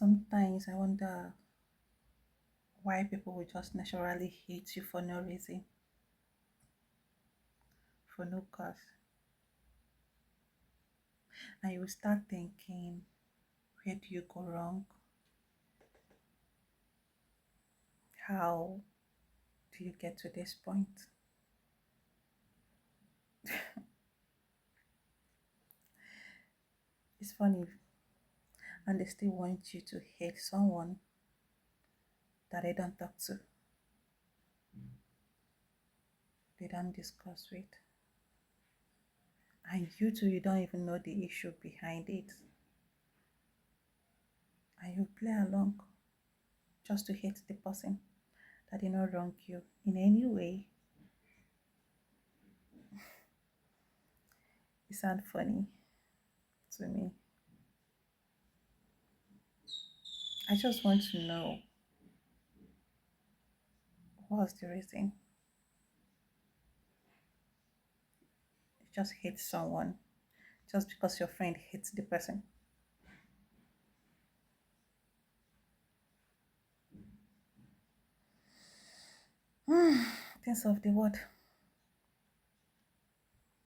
Sometimes I wonder why people will just naturally hate you for no reason, for no cause. And you will start thinking, where do you go wrong? How do you get to this point? It's funny, and they still want you to hate someone that they don't talk to, they don't discuss with, and you too, you don't even know the issue behind it, and you play along just to hate the person that did not wrong you in any way. It sounds funny to me. I just want to know what's the reason. You just hate someone just because your friend hates the person. Things of the world.